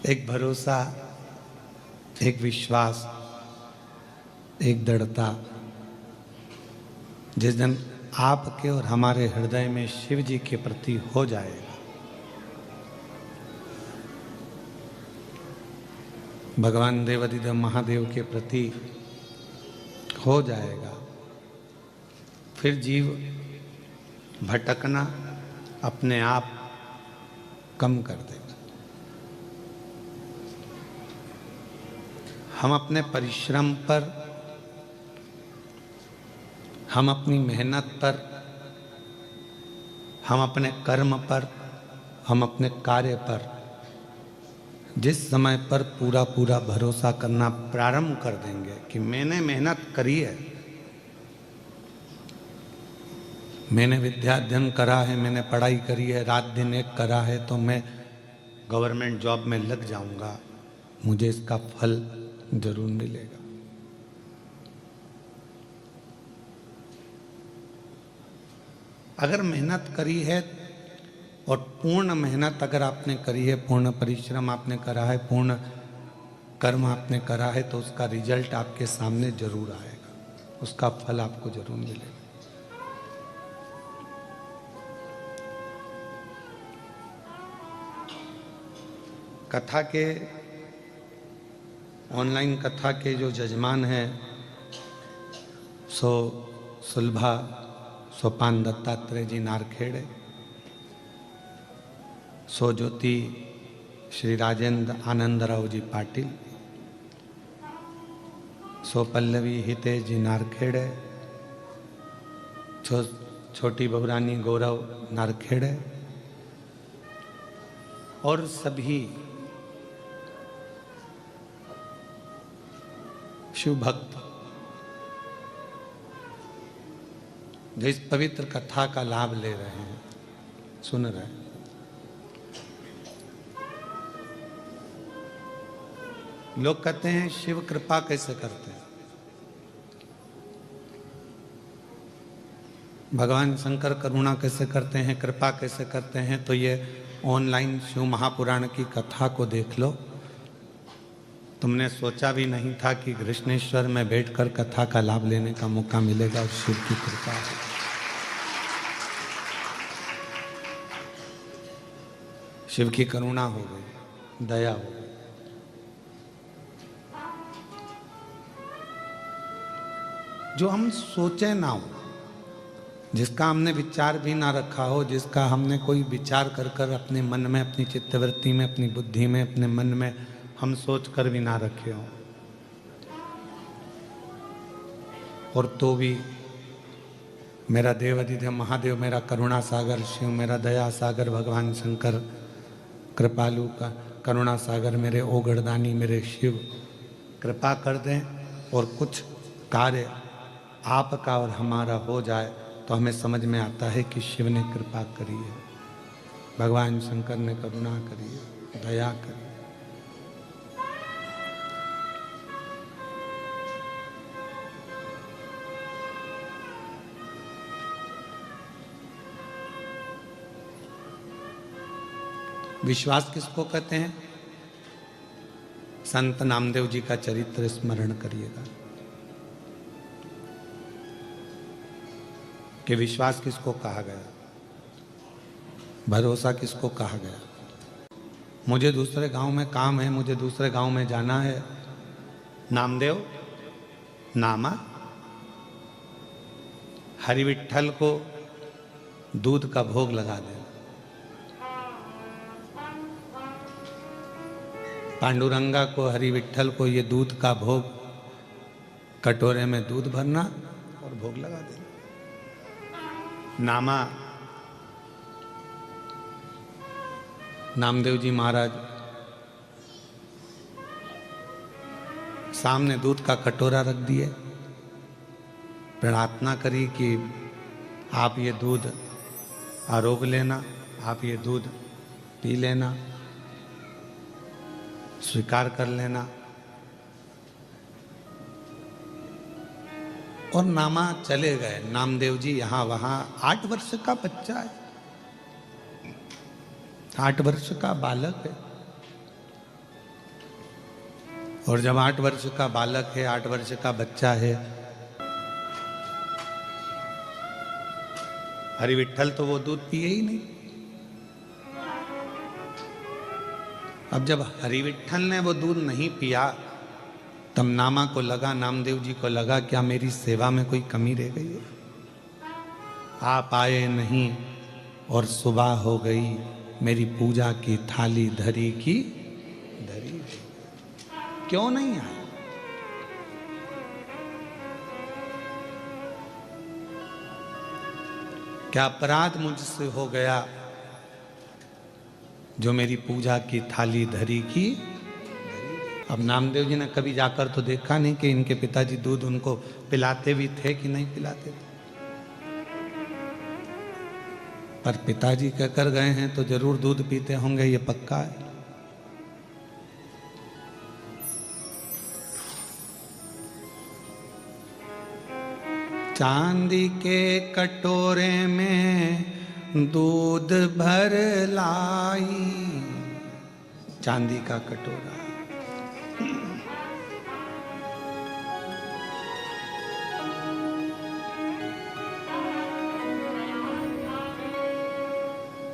एक भरोसा, एक विश्वास, एक दृढ़ता। जिस दिन आपके और हमारे हृदय में शिव जी के प्रति हो जाएगा, भगवान देवाधिदेव महादेव के प्रति हो जाएगा, फिर जीव भटकना अपने आप कम कर देगा। हम अपने परिश्रम पर, हम अपनी मेहनत पर, हम अपने कर्म पर, हम अपने कार्य पर जिस समय पर पूरा पूरा भरोसा करना प्रारंभ कर देंगे कि मैंने मेहनत करी है, मैंने विद्या अध्ययन करा है, मैंने पढ़ाई करी है, रात दिन एक करा है, तो मैं गवर्नमेंट जॉब में लग जाऊंगा, मुझे इसका फल जरूर मिलेगा। अगर मेहनत करी है और पूर्ण मेहनत अगर आपने करी है, पूर्ण परिश्रम आपने करा है, पूर्ण कर्म आपने करा है, तो उसका रिजल्ट आपके सामने जरूर आएगा, उसका फल आपको जरूर मिलेगा। कथा के, ऑनलाइन कथा के जो जजमान हैं सो सुलभा सोपान दत्तात्रेय जी नारखेड़े, सो ज्योति श्री राजेंद्र आनंदराव जी पाटिल, सो पल्लवी हितेश जी नारखेड़े, छोटी बहुरानी गौरव नारखेड़े और सभी शिव भक्त जो इस पवित्र कथा का लाभ ले रहे हैं, सुन रहे हैं। लोग कहते हैं शिव कृपा कैसे करते हैं, भगवान शंकर करुणा कैसे करते हैं, कृपा कैसे करते हैं। तो ये ऑनलाइन शिव महापुराण की कथा को देख लो। तुमने सोचा भी नहीं था कि कृष्णेश्वर में बैठकर कथा का लाभ लेने का मौका मिलेगा, और शिव की कृपा है। शिव की करुणा हो गई, दया हो गई। जो हम सोचे ना हो, जिसका हमने विचार भी ना रखा हो, जिसका हमने कोई विचार कर कर अपने मन में, अपनी चित्तवृत्ति में, अपनी बुद्धि में, अपने मन में हम सोच कर भी ना रखे हो, और तो भी मेरा देवाधिदेव महादेव, मेरा करुणा सागर शिव, मेरा दया सागर भगवान शंकर, कृपालु का करुणा सागर मेरे ओगड़दानी मेरे शिव कृपा कर दें और कुछ कार्य आपका और हमारा हो जाए, तो हमें समझ में आता है कि शिव ने कृपा करी है, भगवान शंकर ने करुणा करी है, दया करी। विश्वास किसको कहते हैं? संत नामदेव जी का चरित्र स्मरण करिएगा कि विश्वास किसको कहा गया, भरोसा किसको कहा गया। मुझे दूसरे गांव में काम है, मुझे दूसरे गांव में जाना है, नामदेव नामा हरि विठ्ठल को दूध का भोग लगा दे, पांडुरंगा को, हरि विठ्ठल को ये दूध का भोग, कटोरे में दूध भरना और भोग लगा देना। नामा नामदेव जी महाराज सामने दूध का कटोरा रख दिए, प्रार्थना करी कि आप ये दूध आरोग लेना, आप ये दूध पी लेना, स्वीकार कर लेना। और नामा चले गए, नामदेव जी यहाँ वहाँ। 8 वर्ष का बच्चा है, 8 वर्ष का बालक है, और जब 8 वर्ष का बालक है, 8 वर्ष का बच्चा है, हरि विट्ठल तो वो दूध पिए ही नहीं। अब जब हरि विट्ठल ने वो दूध नहीं पिया, तब नामा को लगा, नामदेव जी को लगा क्या मेरी सेवा में कोई कमी रह गई है। आप आए नहीं और सुबह हो गई, मेरी पूजा की थाली धरी की धरी। क्यों नहीं आए? क्या अपराध मुझसे हो गया जो मेरी पूजा की थाली धरी की? अब नामदेव जी ने कभी जाकर तो देखा नहीं कि इनके पिताजी दूध उनको पिलाते भी थे कि नहीं पिलाते थे, पर पिताजी कहकर गए हैं तो जरूर दूध पीते होंगे, ये पक्का है। चांदी के कटोरे में दूध भर लाई, चांदी का कटोरा,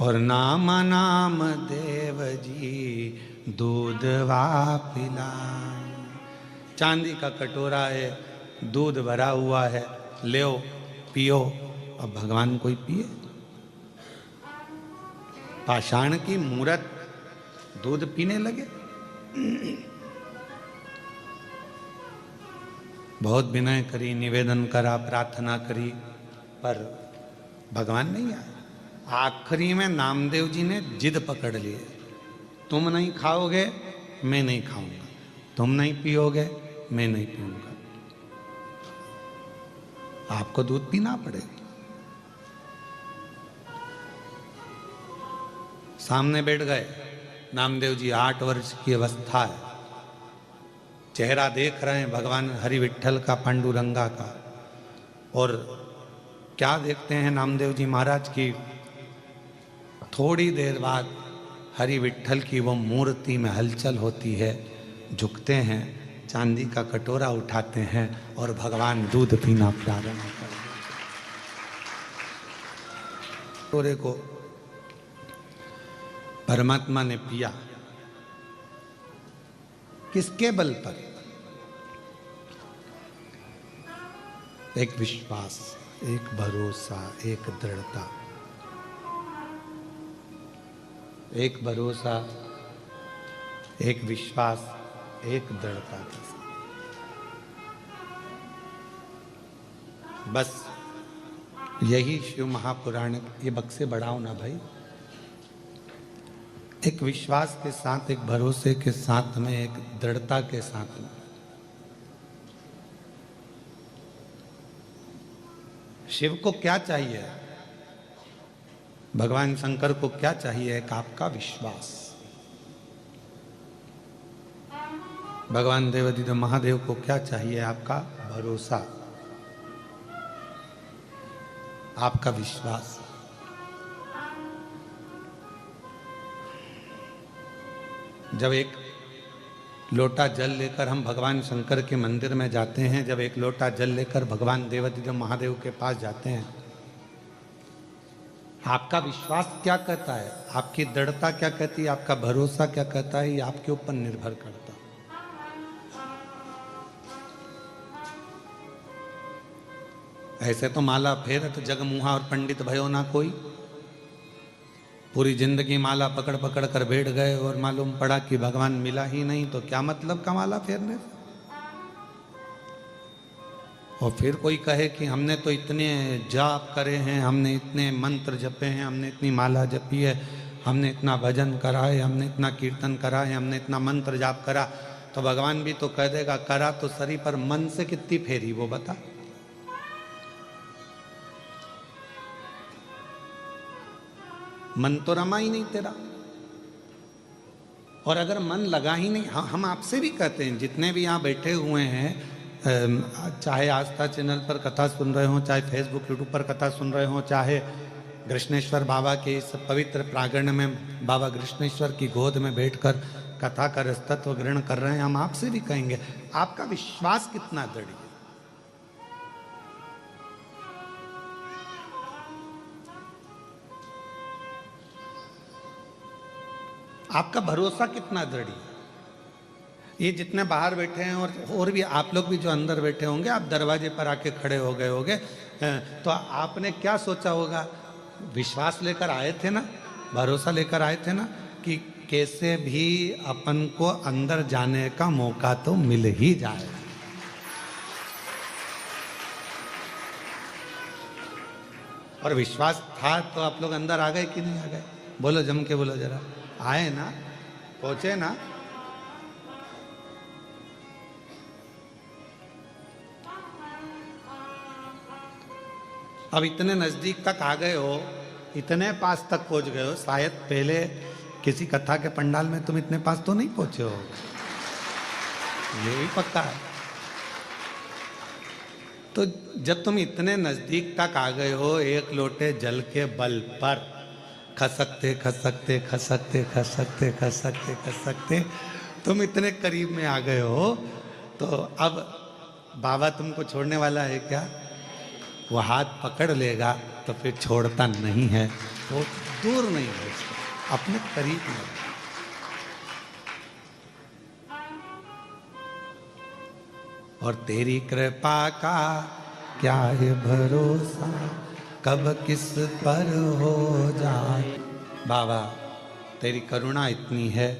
और नाम नाम देव जी दूध वा पिलाई। चांदी का कटोरा है, दूध भरा हुआ है, ले पियो। अब भगवान कोई पिए? पाषाण की मूरत दूध पीने लगे। बहुत विनय करी, निवेदन करा, प्रार्थना करी, पर भगवान नहीं आए। आखिरी में नामदेव जी ने जिद पकड़ लिए, तुम नहीं खाओगे मैं नहीं खाऊंगा, तुम नहीं पियोगे मैं नहीं पीऊंगा, आपको दूध पीना पड़ेगा। सामने बैठ गए नामदेव जी, 8 वर्ष की अवस्था है, चेहरा देख रहे हैं भगवान हरि विट्ठल का, पांडुरंगा का। और क्या देखते हैं नामदेव जी महाराज की, थोड़ी देर बाद हरि विट्ठल की वो मूर्ति में हलचल होती है, झुकते हैं, चांदी का कटोरा उठाते हैं और भगवान दूध पीना प्रारंभ करते हैं। कटोरे को परमात्मा ने पिया, किसके बल पर? एक विश्वास, एक भरोसा, एक दृढ़ता, एक भरोसा, एक विश्वास, एक दृढ़ता के साथ। बस यही शिव महापुराण, ये बक्से बढ़ाओ ना भाई, एक विश्वास के साथ, एक भरोसे के साथ में, एक दृढ़ता के साथ में। शिव को क्या चाहिए? भगवान शंकर को क्या चाहिए? एक आपका विश्वास। भगवान देवाधिदेव महादेव को क्या चाहिए? आपका भरोसा, आपका विश्वास। जब एक लोटा जल लेकर हम भगवान शंकर के मंदिर में जाते हैं, जब एक लोटा जल लेकर भगवान देवाधिदेव महादेव के पास जाते हैं, आपका विश्वास क्या कहता है, आपकी दृढ़ता क्या कहती है, आपका भरोसा क्या कहता है, ये आपके ऊपर निर्भर करता है। ऐसे तो माला फेरत जगमुहा और पंडित भयो ना कोई, पूरी जिंदगी माला पकड़ पकड़ कर बैठ गए और मालूम पड़ा कि भगवान मिला ही नहीं, तो क्या मतलब का माला फेरने से? और फिर कोई कहे कि हमने तो इतने जाप करे हैं, हमने इतने मंत्र जपे हैं, हमने इतनी माला जपी है, हमने इतना भजन करा है, हमने इतना कीर्तन करा है, हमने इतना मंत्र जाप करा, तो भगवान भी तो कह देगा करा तो सरी, पर मन से कितनी फेरी वो बता। मन तो रमा ही नहीं तेरा, और अगर मन लगा ही नहीं, हम आपसे भी कहते हैं, जितने भी यहाँ बैठे हुए हैं, चाहे आस्था चैनल पर कथा सुन रहे हो, चाहे फेसबुक यूट्यूब पर कथा सुन रहे हो, चाहे कृष्णेश्वर बाबा के इस पवित्र प्रांगण में बाबा कृष्णेश्वर की गोद में बैठकर कथा का रसतत्व ग्रहण कर रहे हैं, हम आपसे भी कहेंगे आपका विश्वास कितना दृढ़ है। आपका भरोसा कितना दृढ़ है। ये जितने बाहर बैठे हैं और भी आप लोग भी जो अंदर बैठे होंगे, आप दरवाजे पर आके खड़े हो गए होंगे, तो आपने क्या सोचा होगा? विश्वास लेकर आए थे ना, भरोसा लेकर आए थे ना कि कैसे भी अपन को अंदर जाने का मौका तो मिल ही जाए। और विश्वास था तो आप लोग अंदर आ गए कि नहीं आ गए? बोलो, जम के बोलो जरा। आए ना? पहुंचे ना? अब इतने नजदीक तक आ गए हो, इतने पास तक पहुंच गए हो, शायद पहले किसी कथा के पंडाल में तुम इतने पास तो नहीं पहुंचे हो, ये भी पक्का है। तो जब तुम इतने नजदीक तक आ गए हो, एक लोटे जल के बल पर खसकते खसकते खसकते खसकते खसकते खसकते तुम इतने करीब में आ गए हो, तो अब बाबा तुमको छोड़ने वाला है क्या? वो हाथ पकड़ लेगा तो फिर छोड़ता नहीं है, वो दूर नहीं है, अपने करीब में। और तेरी कृपा का क्या है भरोसा, कब किस पर हो जाए। बाबा तेरी करुणा इतनी है,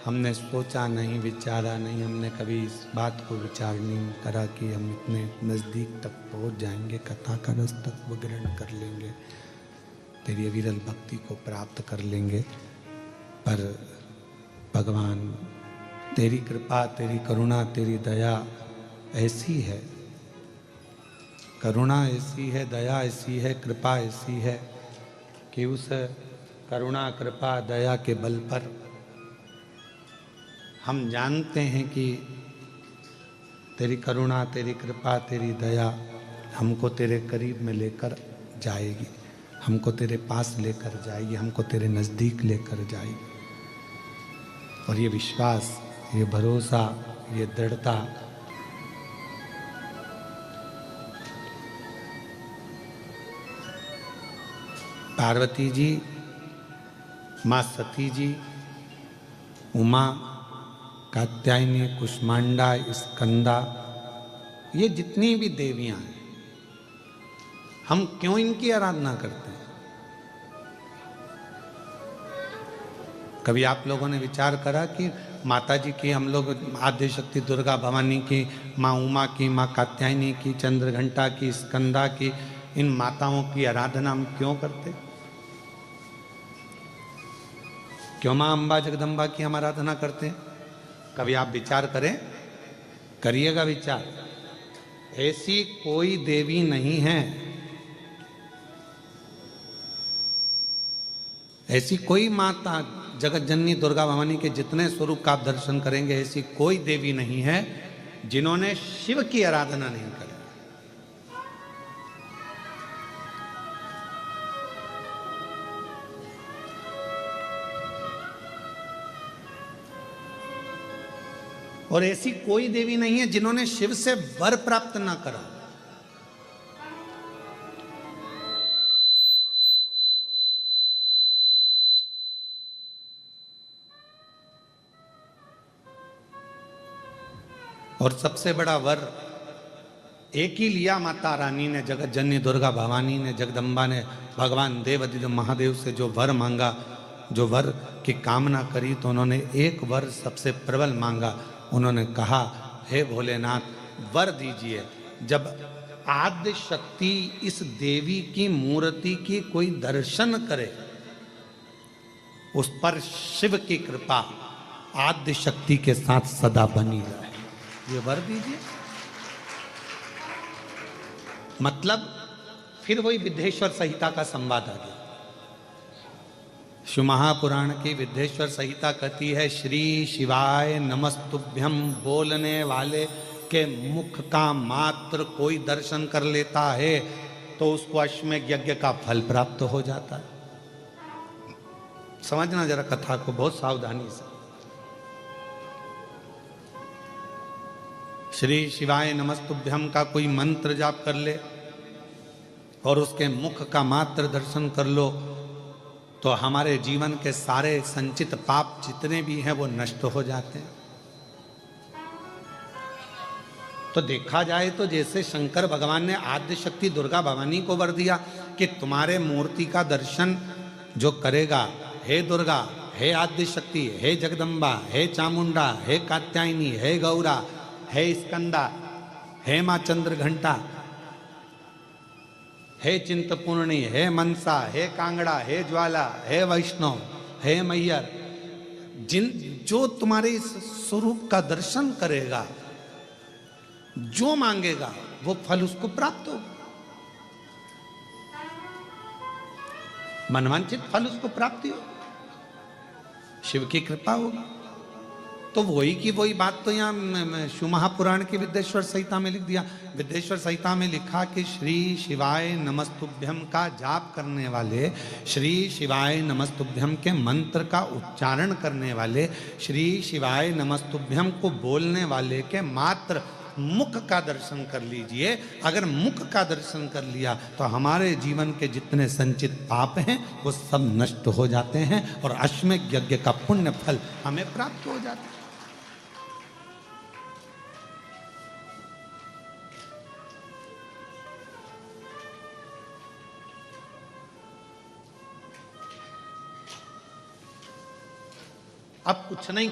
हमने सोचा नहीं, विचारा नहीं, हमने कभी इस बात को विचार नहीं करा कि हम इतने नज़दीक तक पहुंच जाएंगे, कथा का रस तत्व ग्रहण कर लेंगे, तेरी अविरल भक्ति को प्राप्त कर लेंगे। पर भगवान तेरी कृपा, तेरी करुणा, तेरी दया ऐसी है, करुणा ऐसी है, दया ऐसी है, कृपा ऐसी है कि उस करुणा, कृपा, दया के बल पर हम जानते हैं कि तेरी करुणा, तेरी कृपा, तेरी दया हमको तेरे करीब में लेकर जाएगी, हमको तेरे पास लेकर जाएगी, हमको तेरे नज़दीक लेकर जाएगी। और ये विश्वास, ये भरोसा, ये दृढ़ता पार्वती जी, माँ सती जी, उमा, कात्यायनी, कुष्मांडा, स्कंदा, ये जितनी भी देवियां हैं, हम क्यों इनकी आराधना करते हैं? कभी आप लोगों ने विचार करा कि माता जी की, हम लोग आद्य शक्ति दुर्गा भवानी की, माँ उमा की, माँ कात्यायनी की, चंद्रघंटा की, स्कंदा की, इन माताओं की आराधना हम क्यों करते? क्यों माँ अम्बा जगदम्बा की हम आराधना करते हैं? कभी आप विचार करें, करिएगा विचार। ऐसी कोई देवी नहीं है, ऐसी कोई माता, जगत जननी दुर्गा भवानी के जितने स्वरूप का आप दर्शन करेंगे, ऐसी कोई देवी नहीं है जिन्होंने शिव की आराधना नहीं करी। और ऐसी कोई देवी नहीं है जिन्होंने शिव से वर प्राप्त ना करा। और सबसे बड़ा वर एक ही लिया माता रानी ने, जगत जननी दुर्गा भवानी ने, जगदम्बा ने, भगवान देवाधिदेव महादेव से जो वर मांगा, जो वर की कामना करी, तो उन्होंने एक वर सबसे प्रबल मांगा। उन्होंने कहा, हे भोलेनाथ वर दीजिए, जब आद्य शक्ति इस देवी की मूर्ति की कोई दर्शन करे, उस पर शिव की कृपा आद्य शक्ति के साथ सदा बनी रहे, ये वर दीजिए। मतलब फिर वही विद्येश्वर संहिता का संवाद आ गया। शिव महापुराण की विद्येश्वर संहिता कहती है, श्री शिवाय नमस्तुभ्यम बोलने वाले के मुख का मात्र कोई दर्शन कर लेता है तो उसको अश्वमेध यज्ञ का फल प्राप्त हो जाता है। समझना जरा कथा को बहुत सावधानी से। श्री शिवाय नमस्तुभ्यम का कोई मंत्र जाप कर ले और उसके मुख का मात्र दर्शन कर लो तो हमारे जीवन के सारे संचित पाप जितने भी हैं वो नष्ट हो जाते हैं। तो देखा जाए तो जैसे शंकर भगवान ने आद्य शक्ति दुर्गा भवानी को वर दिया कि तुम्हारे मूर्ति का दर्शन जो करेगा, हे दुर्गा, हे आद्य शक्ति, हे जगदम्बा, हे चामुंडा, हे कात्यायनी, हे गौरा, हे स्कंदा, हे माँ चंद्र घंटा, हे चिंतपूर्णी, हे मनसा, हे कांगड़ा, हे ज्वाला, हे वैष्णव, हे मैयर, जो तुम्हारे इस स्वरूप का दर्शन करेगा, जो मांगेगा वो फल उसको प्राप्त होगा, मनवांचित फल उसको प्राप्ति हो, शिव की कृपा होगी। तो वही की वही बात तो यहाँ शिव महापुराण की विद्येश्वर संहिता में लिख दिया। विद्येश्वर संहिता में लिखा कि श्री शिवाय नमस्तुभ्यम का जाप करने वाले, श्री शिवाय नमस्तुभ्यम के मंत्र का उच्चारण करने वाले, श्री शिवाय नमस्तुभ्यम को बोलने वाले के मात्र मुख का दर्शन कर लीजिए। अगर मुख का दर्शन कर लिया तो हमारे जीवन के जितने संचित पाप हैं वो सब नष्ट हो जाते हैं और अश्वमेध यज्ञ का पुण्य फल हमें प्राप्त हो जाता है। अब कुछ नहीं